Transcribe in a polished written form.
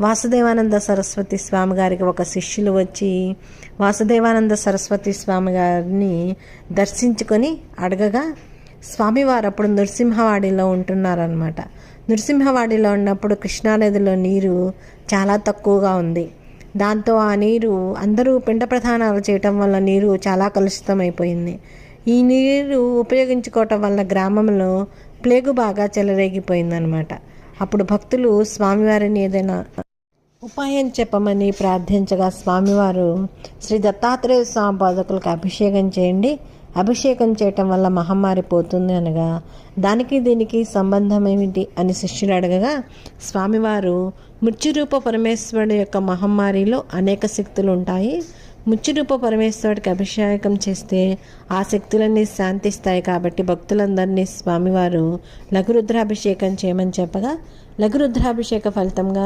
వాసుదేవానంద సరస్వతి స్వామి గారికి ఒక శిష్యులు వచ్చి వాసుదేవానంద సరస్వతి స్వామి గారిని దర్శించుకొని అడగగా స్వామివారు అప్పుడు నృసింహవాడిలో ఉంటున్నారనమాట. నృసింహవాడిలో ఉన్నప్పుడు కృష్ణానదిలో నీరు చాలా తక్కువగా ఉంది. దాంతో ఆ నీరు అందరూ పిండ ప్రదానాలు చేయటం వల్ల నీరు చాలా కలుషితమైపోయింది. ఈ నీరు ఉపయోగించుకోవటం వల్ల గ్రామంలో ప్లేగు బాగా చెలరేగిపోయిందనమాట. అప్పుడు భక్తులు స్వామివారిని ఏదైనా ఉపాయం చెప్పమని ప్రార్థించగా స్వామివారు శ్రీ దత్తాత్రేయ స్వామి పాదకులకు అభిషేకం చేయండి, అభిషేకం చేయటం వల్ల మహమ్మారి పోతుంది అనగా దానికి దీనికి సంబంధం ఏమిటి అని శిష్యులు అడగగా స్వామివారు మృత్యురూప పరమేశ్వరుడు యొక్క మహమ్మారిలో అనేక శక్తులు ఉంటాయి. మృత్యురూప పరమేశ్వరుడికి అభిషేకం చేస్తే ఆ శక్తులన్నీ శాంతిస్తాయి. కాబట్టి భక్తులందరినీ స్వామివారు లఘురుద్రాభిషేకం చేయమని చెప్పగా లఘురుద్రాభిషేక ఫలితంగా